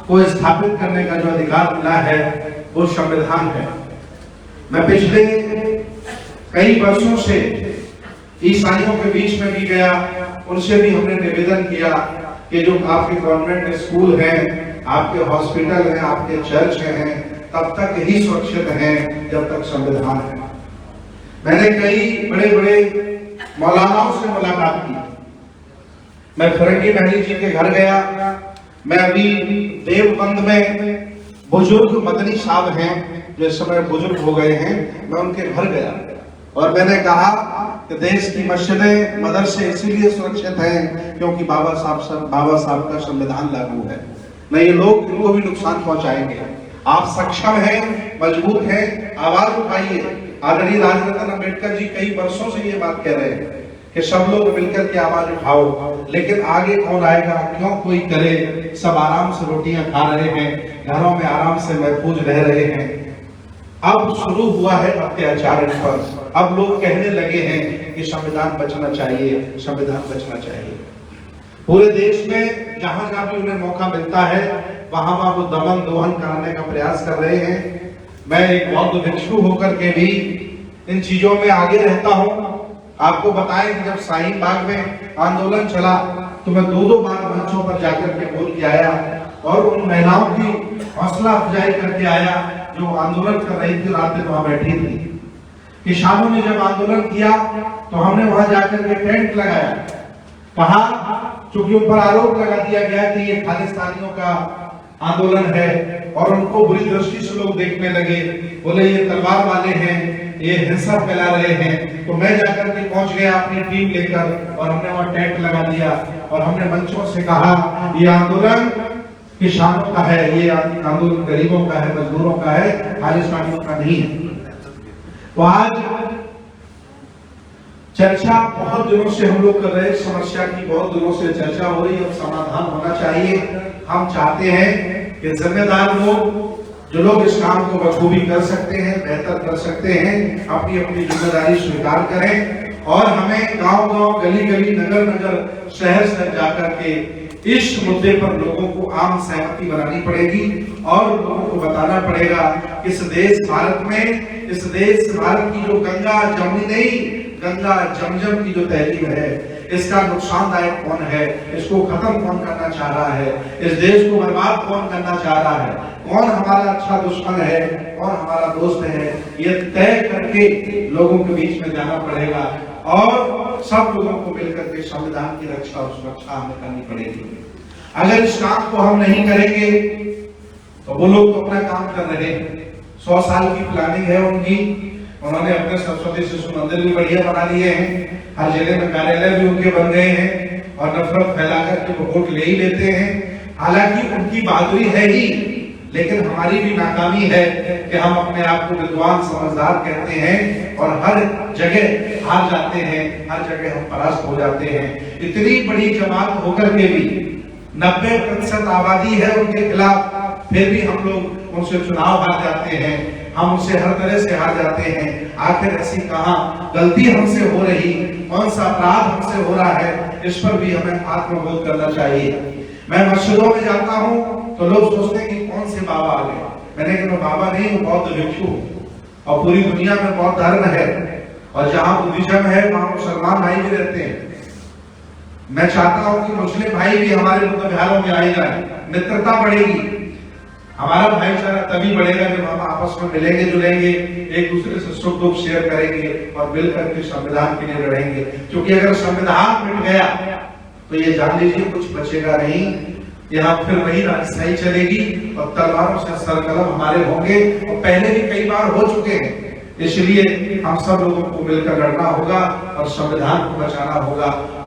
को स्थापित करने का जो अधिकार मिला है वो संविधान है। मैं पिछले कई वर्षों से ईसाइयों के बीच में भी गया, उनसे भी हमने निवेदन किया कि जो आपके गवर्नमेंट स्कूल हैं, आपके हॉस्पिटल हैं, आपके चर्च हैं, तब तक ही सुरक्षित हैं जब तक संविधान है। मैंने कई बड़े बड़े मौलानाओं से मुलाकात की। मैं फिरंगी महली जी के घर गया। मैं अभी देवबंद में बुजुर्ग मदनी साहब हैं जो इस समय बुजुर्ग हो गए हैं, मैं उनके घर गया और मैंने कहा कि देश की मस्जिदें मदरसे इसीलिए सुरक्षित हैं क्योंकि बाबा साहब का संविधान लागू है। नहीं, ये लोग इनको भी नुकसान पहुंचाएंगे। आप सक्षम हैं, मजबूत हैं, आवाज उठाइए। आदरणीय राजरत्न अम्बेडकर जी कई वर्षों से ये बात कह रहे हैं कि सब लोग मिलकर के आवाज उठाओ, लेकिन आगे कौन आएगा, क्यों कोई करे। सब आराम से रोटियां खा रहे हैं, घरों में आराम से महफूज रह रहे हैं। अब शुरू हुआ है अत्याचार इन पर। अब लोग कहने लगे हैं कि संविधान बचना चाहिए, संविधान बचना चाहिए। पूरे देश में जहां जहां भी उन्हें मौका मिलता है वहां वहां वो दमन दोहन कराने का प्रयास कर रहे हैं। मैं एक बौद्ध भिक्षु होकर के भी इन चीजों में आगे रहता हूं। आपको बताएं कि जब शाहीन बाग में आंदोलन चला तो मैं दो बार मंचों पर जाकर के बोल के आया और उन महिलाओं की हौसला अफजाई करके आया जो आंदोलन कर रही थी, रात दिन वहां बैठी थी। किसानों ने जब आंदोलन किया तो हमने वहां जाकर के टेंट लगाया। कहा, चूंकि उन पर आरोप लगा दिया गया कि ये खालिस्तानियों का आंदोलन है और उनको बुरी दृष्टि से लोग देखने लगे, बोले ये तलवार वाले हैं, ये हिंसा फैला रहे हैं। तो मैं जाकर के पहुंच गया अपनी टीम लेकर और हमने वहां टेंट लगा दिया और हमने मंचों से कहा ये आंदोलन किसानों का है, ये आंदोलन गरीबों का है, मजदूरों का है, खालिस्तानियों का नहीं है। तो आज चर्चा बहुत दिनों से हम लोग कर रहे हैं, समस्या की बहुत दिनों से चर्चा हो रही है, अब समाधान होना चाहिए। हम चाहते हैं कि जिम्मेदार लोग, जो लोग इस काम को बखूबी कर सकते हैं, बेहतर कर सकते हैं, अपनी अपनी जिम्मेदारी स्वीकार करें और हमें गांव-गांव, गली-गली, नगर-नगर, शहर-शहर जाकर के इस मुद्दे पर लोगों को आम सहमति बनानी पड़ेगी और लोगों को बताना पड़ेगा कि इस देश भारत की जो गंगा जमुनी नहीं, गंगा जमजम की जो तहजीब है, इसका नुकसानदायक कौन है, इसको खत्म कौन करना चाह रहा है, इस देश को बर्बाद कौन करना चाह रहा है, कौन हमारा अच्छा दुश्मन है, कौन हमारा दोस्त है, ये तय करके लोगों के बीच में जाना पड़ेगा और सब लोगों को मिलकर के संविधान की रक्षा और सुरक्षा हमें करनी पड़ेगी। अगर इस काम को हम नहीं करेंगे तो वो लोग तो अपना काम कर रहे हैं। 100 साल की प्लानिंग है उनकी, उन्होंने अपने सरस्वती शिशु मंदिर भी बढ़िया बना लिए हैं, हर जगह में कार्यालय भी उनके बन गए हैं और नफरत फैलाकर के वोट ले ही लेते हैं। हालांकि उनकी बहादुरी है ही, लेकिन हमारी भी नाकामी है कि हम अपने आप को विद्वान समझदार कहते हैं और हर जगह हार जाते हैं, हर जगह हम परास्त हो जाते हैं। इतनी बड़ी जमात होकर के भी 90% आबादी है उनके खिलाफ, फिर भी हम लोग उनसे चुनाव हार जाते हैं, हम उनसे हर तरह से हार जाते हैं। आखिर ऐसी कहां गलती हमसे हो रही, कौन सा अपराध हमसे हो रहा है, इस पर भी हमें आत्मबोध करना चाहिए। मैं मस्जिदों में जाता हूं तो लोग सोचते हैं कि कौन से बाबा आ गए। मैंने कहा बाबा नहीं, वो बौद्ध भिक्षु और पूरी दुनिया में बौद्ध धर्म है और जहां बुद्धिज्म है वहां मुसलमान भाई भी रहते हैं। मैं चाहता हूं कि मुस्लिम भाई भी हमारे बुद्ध विहारों में आए जाए, मित्रता बढ़ेगी। हमारा भाईचारा तभी बढ़ेगा जब हम आपस में मिलेंगे जुलेंगे, एक दूसरे से सुख दुख शेयर करेंगे और मिलकर के संविधान के लिए लड़ेंगे। क्योंकि अगर संविधान मिट गया तो ये जान लीजिए कुछ बचेगा नहीं, यहाँ फिर वही राजशाही चलेगी और तलवारों से सरकलम हमारे होंगे और पहले भी कई बार हो चुके हैं। इसलिए हम सब लोगों को मिलकर लड़ना होगा और संविधान को बचाना होगा।